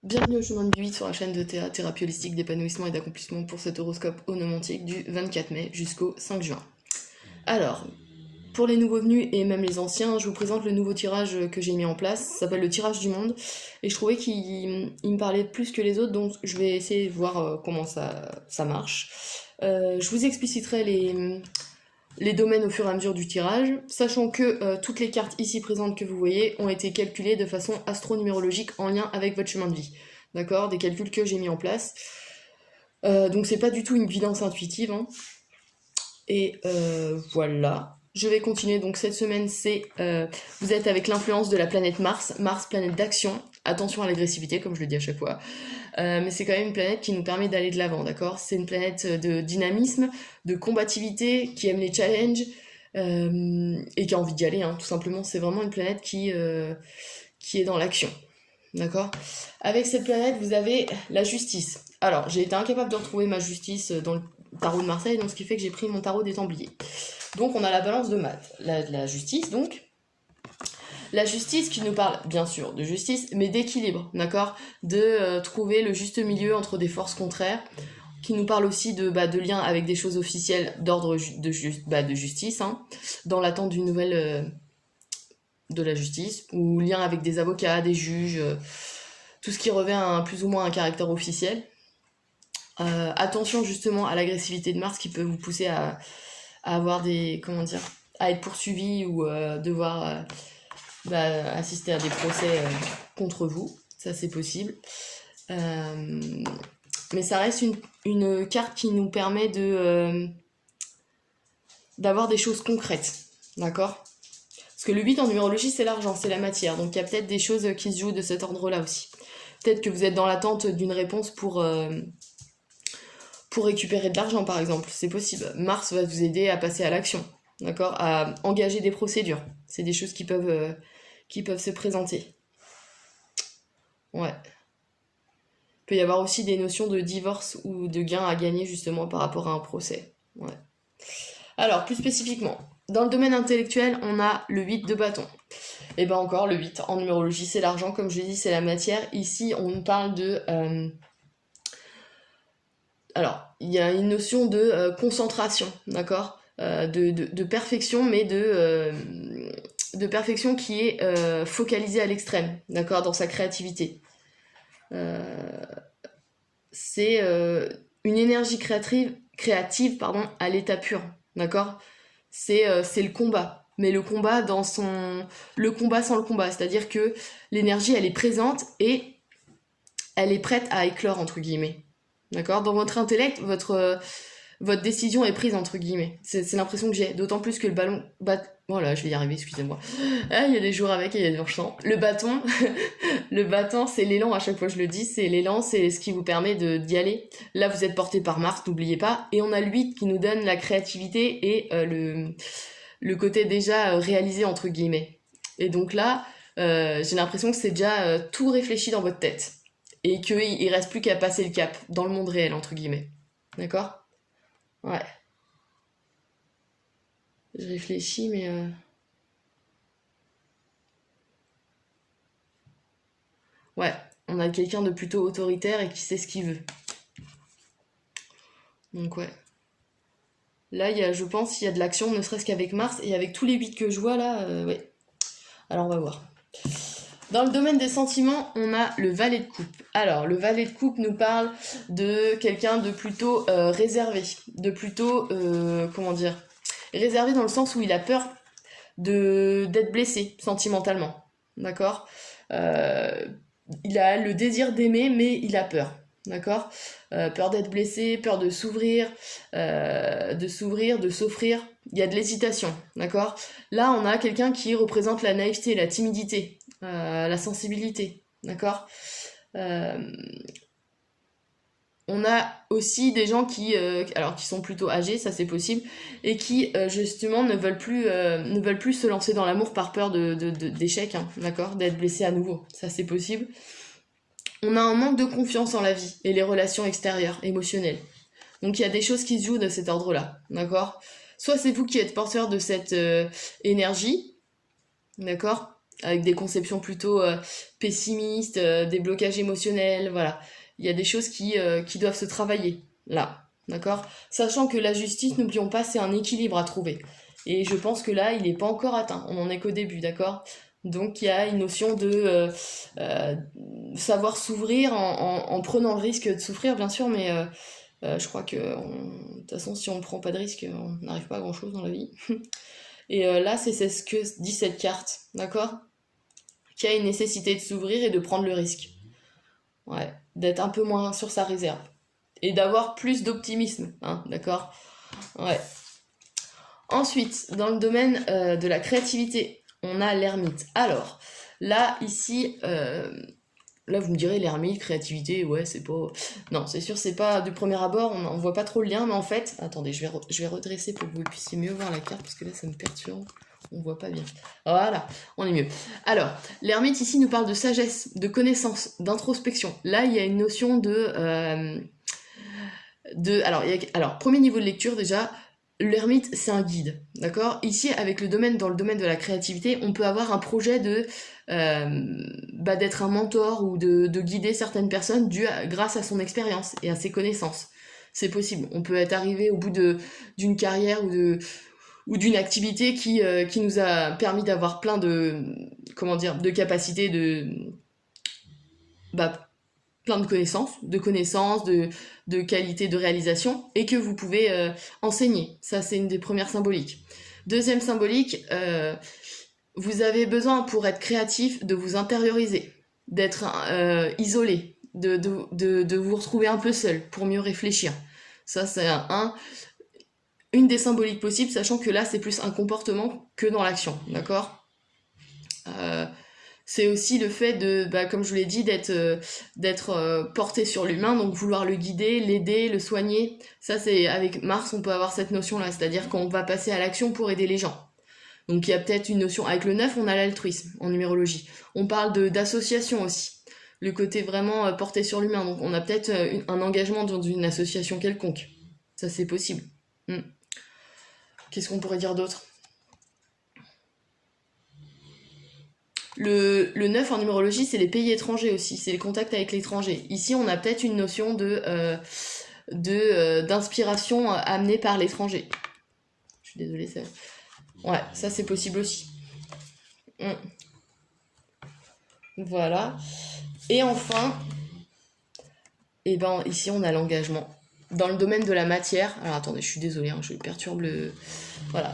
Bienvenue au chemin de 8 sur la chaîne de thérapie holistique d'épanouissement et d'accomplissement pour cet horoscope onomantique du 24 mai jusqu'au 5 juin. Alors, pour les nouveaux venus et même les anciens, je vous présente le nouveau tirage que j'ai mis en place. Ça s'appelle le tirage du monde et je trouvais qu'il me parlait plus que les autres, donc je vais essayer de voir comment ça marche. Je vous expliciterai les domaines au fur et à mesure du tirage, sachant que toutes les cartes ici présentes que vous voyez ont été calculées de façon astronumérologique en lien avec votre chemin de vie. D'accord? Des calculs que j'ai mis en place. Donc c'est pas du tout une guidance intuitive. Hein. Et voilà. Je vais continuer. Donc cette semaine, vous êtes avec l'influence de la planète Mars. Mars, planète d'action. Attention à l'agressivité, comme je le dis à chaque fois. Mais c'est quand même une planète qui nous permet d'aller de l'avant, d'accord? C'est une planète de dynamisme, de combativité, qui aime les challenges et qui a envie d'y aller, hein, tout simplement. C'est vraiment une planète qui est dans l'action, d'accord? Avec cette planète, vous avez la justice. Alors, j'ai été incapable de retrouver ma justice dans le tarot de Marseille, donc ce qui fait que j'ai pris mon tarot des Templiers. Donc, on a la balance de maths. La justice, donc... La justice qui nous parle, bien sûr, de justice, mais d'équilibre, d'accord? De trouver le juste milieu entre des forces contraires, qui nous parle aussi de liens avec des choses officielles d'ordre de justice, hein, dans l'attente d'une nouvelle de la justice, ou lien avec des avocats, des juges, tout ce qui revêt plus ou moins un caractère officiel. Attention justement à l'agressivité de Mars qui peut vous pousser à avoir à être poursuivi ou devoir... assister à des procès contre vous, ça c'est possible. Mais ça reste une carte qui nous permet d'avoir des choses concrètes, d'accord? Parce que le 8 en numérologie c'est l'argent, c'est la matière, donc il y a peut-être des choses qui se jouent de cet ordre-là aussi. Peut-être que vous êtes dans l'attente d'une réponse pour récupérer de l'argent par exemple, c'est possible. Mars va vous aider à passer à l'action, d'accord? À engager des procédures, c'est des choses qui peuvent se présenter. Ouais. Il peut y avoir aussi des notions de divorce ou de gain à gagner justement par rapport à un procès. Ouais. Alors, plus spécifiquement, dans le domaine intellectuel, on a le 8 de bâton. Et ben encore, le 8 en numérologie, c'est l'argent, comme je l'ai dit, c'est la matière. Ici, on parle de... Alors, il y a une notion de concentration, d'accord? De perfection, mais de perfection qui est focalisée à l'extrême, d'accord, dans sa créativité. C'est une énergie créative à l'état pur, d'accord. C'est le combat, mais le combat le combat sans le combat, c'est-à-dire que l'énergie elle est présente et elle est prête à éclore entre guillemets, d'accord. Dans votre intellect, votre décision est prise entre guillemets. C'est l'impression que j'ai, d'autant plus que le ballon... Voilà, je vais y arriver, excusez-moi. Ah, il y a des jours avec et il y a des jours sans. Le bâton, le bâton, c'est l'élan, à chaque fois je le dis, c'est l'élan, c'est ce qui vous permet d'y aller. Là, vous êtes porté par Mars, n'oubliez pas. Et on a le 8 qui nous donne la créativité et le côté déjà réalisé, entre guillemets. Et donc là, j'ai l'impression que c'est déjà tout réfléchi dans votre tête. Et qu'il reste plus qu'à passer le cap dans le monde réel, entre guillemets. D'accord ? Ouais. Je réfléchis, mais... Ouais, on a quelqu'un de plutôt autoritaire et qui sait ce qu'il veut. Donc ouais. Là, je pense qu'il y a de l'action, ne serait-ce qu'avec Mars, et avec tous les 8 que je vois là, ouais. Alors on va voir. Dans le domaine des sentiments, on a le valet de coupe. Alors, le valet de coupe nous parle de quelqu'un de plutôt réservé, de plutôt, réservé dans le sens où il a peur d'être blessé sentimentalement, d'accord. Il a le désir d'aimer, mais il a peur, d'accord. Peur d'être blessé, peur de s'ouvrir, de s'offrir. Il y a de l'hésitation, d'accord. Là, on a quelqu'un qui représente la naïveté, la timidité, la sensibilité, d'accord. On a aussi des gens qui sont plutôt âgés, ça c'est possible, et qui justement ne veulent plus se lancer dans l'amour par peur d'échec, hein, d'accord, d'être blessé à nouveau, ça c'est possible. On a un manque de confiance en la vie et les relations extérieures, émotionnelles. Donc il y a des choses qui se jouent de cet ordre-là, d'accord. Soit c'est vous qui êtes porteur de cette énergie, d'accord, avec des conceptions plutôt pessimistes, des blocages émotionnels, voilà. Il y a des choses qui doivent se travailler, là, d'accord? Sachant que la justice, n'oublions pas, c'est un équilibre à trouver. Et je pense que là, il n'est pas encore atteint, on n'en est qu'au début, d'accord? Donc il y a une notion de savoir s'ouvrir en prenant le risque de souffrir, bien sûr, mais je crois que de toute façon, si on ne prend pas de risque, on n'arrive pas à grand-chose dans la vie. Et là, c'est ce que dit cette carte, d'accord? Qu'il y a une nécessité de s'ouvrir et de prendre le risque. Ouais, d'être un peu moins sur sa réserve. Et d'avoir plus d'optimisme, hein, d'accord? Ouais. Ensuite, dans le domaine de la créativité, on a l'ermite. Alors, là, ici, là, vous me direz, l'ermite, créativité, ouais, c'est pas... Non, c'est sûr, c'est pas du premier abord, on voit pas trop le lien, mais en fait... Attendez, je vais redresser pour que vous puissiez mieux voir la carte, parce que là, ça me perturbe. On voit pas bien. Voilà, on est mieux. Alors, l'ermite, ici, nous parle de sagesse, de connaissance, d'introspection. Là, il y a une notion alors, premier niveau de lecture, déjà... L'ermite, c'est un guide, d'accord? Ici, avec dans le domaine de la créativité, on peut avoir un projet d'être un mentor ou de guider certaines personnes grâce à son expérience et à ses connaissances. C'est possible. On peut être arrivé au bout d'une carrière ou d'une activité qui nous a permis d'avoir plein de capacités, plein de connaissances, de qualité de réalisation, et que vous pouvez enseigner. Ça, c'est une des premières symboliques. Deuxième symbolique, vous avez besoin, pour être créatif, de vous intérioriser, d'être isolé, de vous retrouver un peu seul, pour mieux réfléchir. Ça, c'est une des symboliques possibles, sachant que là, c'est plus un comportement que dans l'action, d'accord ? C'est aussi le fait comme je vous l'ai dit, d'être porté sur l'humain, donc vouloir le guider, l'aider, le soigner. Ça, c'est avec Mars, on peut avoir cette notion-là, c'est-à-dire qu'on va passer à l'action pour aider les gens. Donc il y a peut-être une notion, avec le 9, on a l'altruisme en numérologie. On parle d'association aussi, le côté vraiment porté sur l'humain. Donc on a peut-être un engagement dans une association quelconque. Ça, c'est possible. Qu'est-ce qu'on pourrait dire d'autre ? Le 9 en numérologie, c'est les pays étrangers aussi, c'est les contacts avec l'étranger. Ici, on a peut-être une notion d'inspiration amenée par l'étranger. Je suis désolée, ça... Ouais, ça c'est possible aussi. Voilà. Et enfin, ici on a l'engagement. Dans le domaine de la matière, alors attendez, je suis désolée, hein, je perturbe le... Voilà.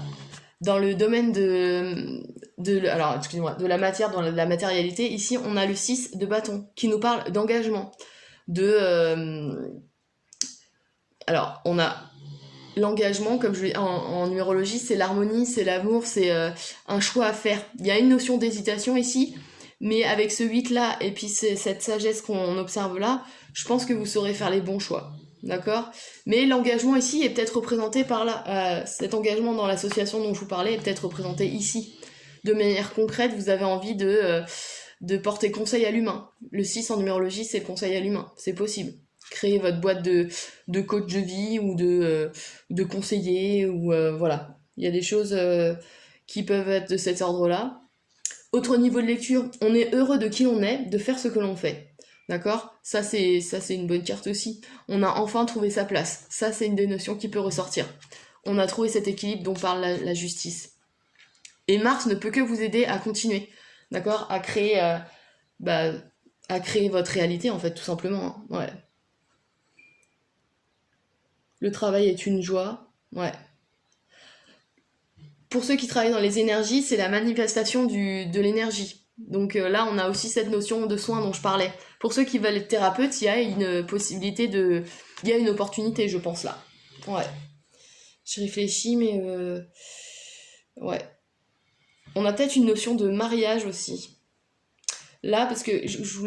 Dans le domaine de la matière, dans la matérialité, ici on a le 6 de bâton qui nous parle d'engagement. Alors, on a l'engagement, comme je l'ai en numérologie, c'est l'harmonie, c'est l'amour, c'est un choix à faire. Il y a une notion d'hésitation ici, mais avec ce 8 là, et puis cette sagesse qu'on observe là, je pense que vous saurez faire les bons choix. D'accord ? Mais l'engagement ici est peut-être représenté par là. Cet engagement dans l'association dont je vous parlais est peut-être représenté ici. De manière concrète, vous avez envie de porter conseil à l'humain. Le 6 en numérologie, c'est le conseil à l'humain. C'est possible. Créer votre boîte de coach de vie ou de conseiller. Ou voilà. Il y a des choses qui peuvent être de cet ordre-là. Autre niveau de lecture, on est heureux de qui on est, de faire ce que l'on fait. D'accord ? Ça, c'est une bonne carte aussi. On a enfin trouvé sa place. Ça, c'est une des notions qui peut ressortir. On a trouvé cet équilibre dont parle la justice. Et Mars ne peut que vous aider à continuer. D'accord ? À créer votre réalité, en fait, tout simplement. Hein. Ouais. Le travail est une joie. Ouais. Pour ceux qui travaillent dans les énergies, c'est la manifestation de l'énergie. Donc là, on a aussi cette notion de soin dont je parlais. Pour ceux qui veulent être thérapeutes, il y a une possibilité il y a une opportunité, je pense, là. Ouais. Je réfléchis, mais... Ouais. On a peut-être une notion de mariage aussi. Là, parce que je vous